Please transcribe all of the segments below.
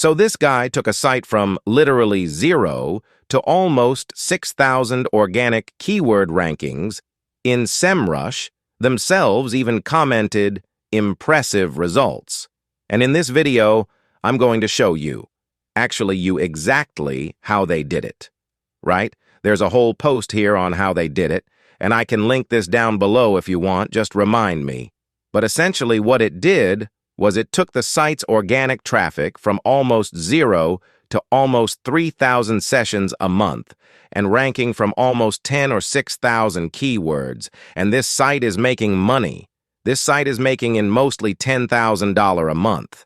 So this guy took a site from literally 0 to almost 6,000 organic keyword rankings in SEMrush. Themselves even commented, "Impressive results." And in this video, I'm going to show you exactly how they did it, right? There's a whole post here on how they did it, and I can link this down below if you want, just remind me. But essentially what it did was it took the site's organic traffic from almost 0 to almost 3,000 sessions a month and ranking from almost 10 or 6,000 keywords. And this site is making money. This site is making in mostly $10,000 a month.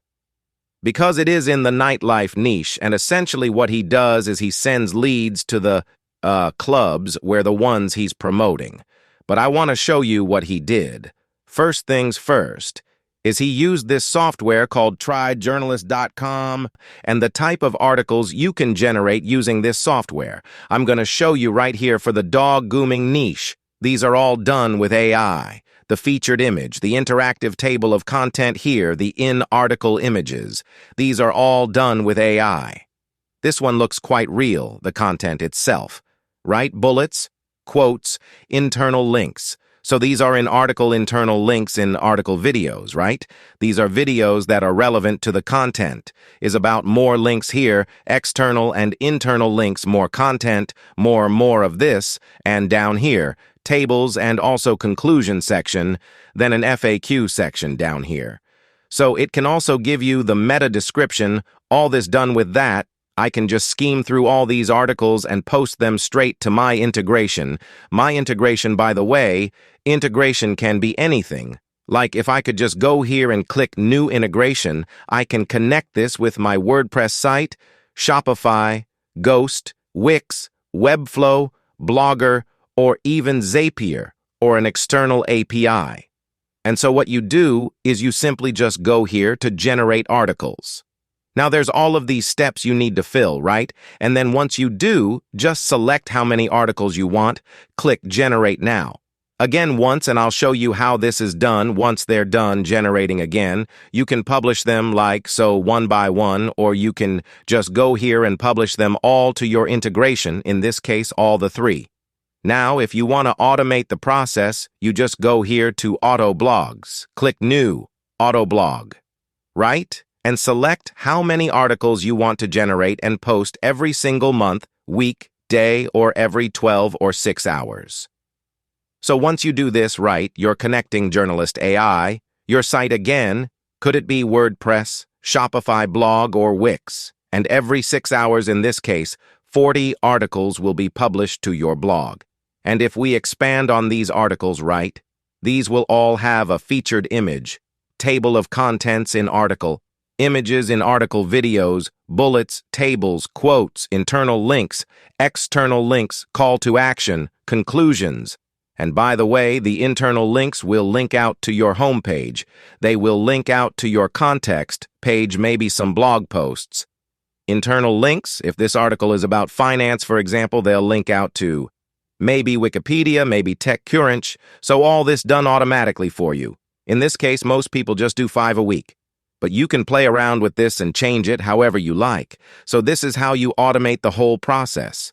Because it is in the nightlife niche, and essentially what he does is he sends leads to the clubs where the ones he's promoting. But I want to show you what he did. First things first is he used this software called tryjournalist.com and the type of articles you can generate using this software. I'm going to show you right here for the dog grooming niche. These are all done with AI. The featured image, the interactive table of content here, the in-article images. These are all done with AI. This one looks quite real, the content itself. Right? Bullets, quotes, internal links. So these are in-article internal links in article videos, right? These are videos that are relevant to the content. Is about more links here, external and internal links, more content, more of this, and down here, tables and also conclusion section, then an FAQ section down here. So it can also give you the meta description, all this done with that. I can just scheme through all these articles and post them straight to my integration. My integration, by the way, integration can be anything. Like if I could just go here and click New Integration, I can connect this with my WordPress site, Shopify, Ghost, Wix, Webflow, Blogger, or even Zapier, or an external API. And so what you do is you simply just go here to generate articles. Now there's all of these steps you need to fill, right? And then once you do, just select how many articles you want, click Generate Now. Again once, and I'll show you how this is done once they're done generating again. You can publish them like so one by one, or you can just go here and publish them all to your integration, in this case all the 3. Now if you want to automate the process, you just go here to Auto Blogs, click New, Auto Blog, right? And select how many articles you want to generate and post every single month, week, day, or every 12 or 6 hours. So once you do this right, you're connecting Journalist AI, your site again, could it be WordPress, Shopify blog, or Wix? And every 6 hours in this case, 40 articles will be published to your blog. And if we expand on these articles right, these will all have a featured image, table of contents in article, images in article videos, bullets, tables, quotes, internal links, external links, call to action, conclusions. And by the way, the internal links will link out to your homepage. They will link out to your context page, maybe some blog posts. Internal links, if this article is about finance, for example, they'll link out to maybe Wikipedia, maybe TechCrunch. So all this done automatically for you. In this case, most people just do 5 a week. But you can play around with this and change it however you like. So this is how you automate the whole process.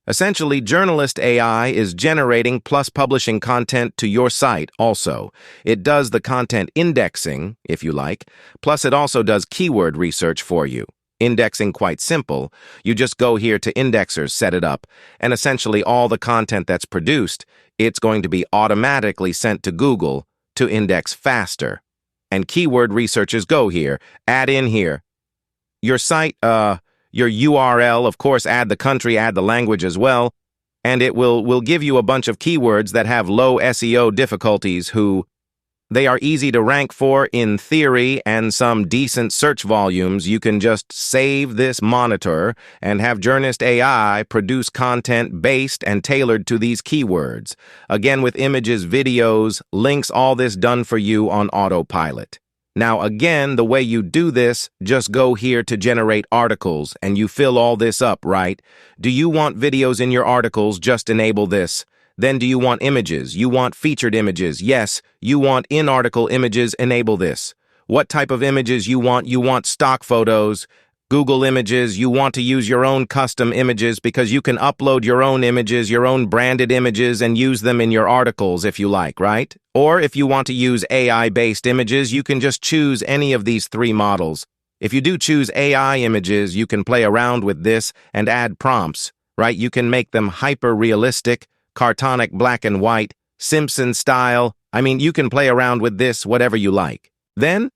Essentially, Journalist AI is generating plus publishing content to your site also. It does the content indexing, if you like, plus it also does keyword research for you. Indexing quite simple. You just go here to indexers, set it up, and essentially all the content that's produced, it's going to be automatically sent to Google to index faster. And keyword researchers go here, add in here. Your site, your URL, of course, add the country, add the language as well, and it will give you a bunch of keywords that have low SEO difficulties they are easy to rank for in theory and some decent search volumes. You can just save this monitor and have Journalist AI produce content based and tailored to these keywords. Again, with images, videos, links, all this done for you on autopilot. Now, again, the way you do this, just go here to generate articles and you fill all this up, right? Do you want videos in your articles? Just enable this. Then do you want images? You want featured images? Yes. You want in-article images? Enable this. What type of images you want? You want stock photos. Google Images, you want to use your own custom images because you can upload your own images, your own branded images, and use them in your articles if you like, right? Or if you want to use AI-based images, you can just choose any of these three models. If you do choose AI images, you can play around with this and add prompts, right? You can make them hyper-realistic, cartonic black and white, Simpson style. I mean, you can play around with this whatever you like. Then,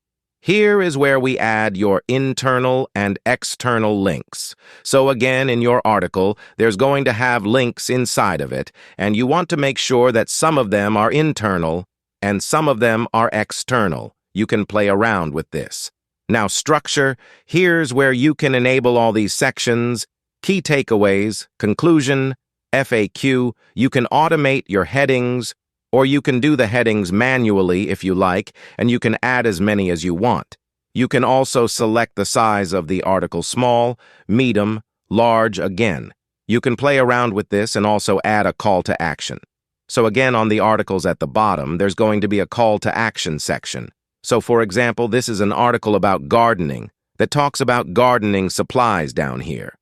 here is where we add your internal and external links. So again, in your article, there's going to have links inside of it, and you want to make sure that some of them are internal and some of them are external. You can play around with this. Now, structure, here's where you can enable all these sections, key takeaways, conclusion, FAQ. You can automate your headings, or you can do the headings manually if you like, and you can add as many as you want. You can also select the size of the article small, medium, large again. You can play around with this and also add a call to action. So again, on the articles at the bottom, there's going to be a call to action section. So for example, this is an article about gardening that talks about gardening supplies down here.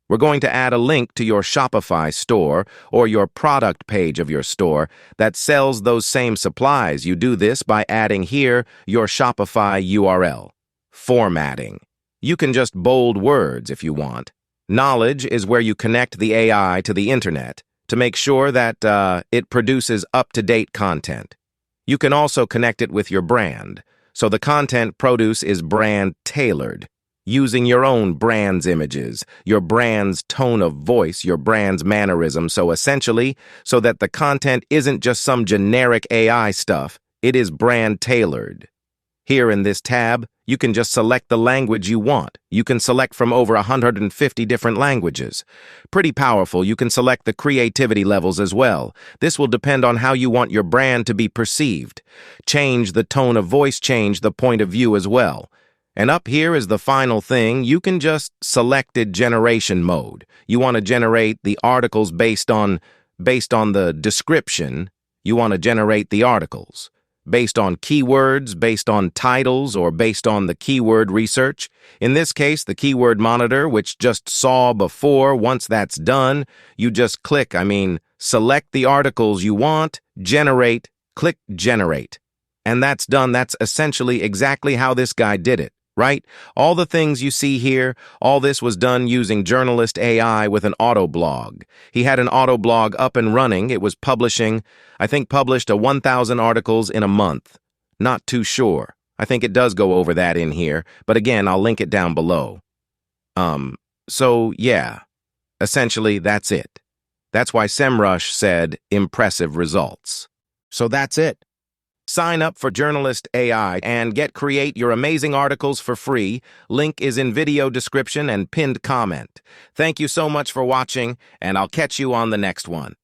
We're going to add a link to your Shopify store or your product page of your store that sells those same supplies. You do this by adding here your Shopify URL. Formatting. You can just bold words if you want. Knowledge is where you connect the AI to the internet to make sure that it produces up-to-date content. You can also connect it with your brand. So the content produced is brand tailored, using your own brand's images, your brand's tone of voice, your brand's mannerism. So essentially, so that the content isn't just some generic AI stuff, it is brand tailored. Here in this tab, you can just select the language you want. You can select from over 150 different languages. Pretty powerful. You can select the creativity levels as well. This will depend on how you want your brand to be perceived. Change the tone of voice, change the point of view as well. And up here is the final thing. You can just select it generation mode. You want to generate the articles based on the description. You want to generate the articles based on keywords, based on titles, or based on the keyword research. In this case, the keyword monitor, which just saw before. Once that's done, you just select the articles you want, generate, click generate. And that's done. That's essentially exactly how this guy did it, right? All the things you see here, all this was done using journalist AI with an auto blog. He had an auto blog up and running. It was published 1,000 articles in a month. Not too sure. I think it does go over that in here, but again, I'll link it down below. So yeah, essentially that's it. That's why SEMrush said impressive results. So that's it. Sign up for Journalist AI and create your amazing articles for free. Link is in video description and pinned comment. Thank you so much for watching, and I'll catch you on the next one.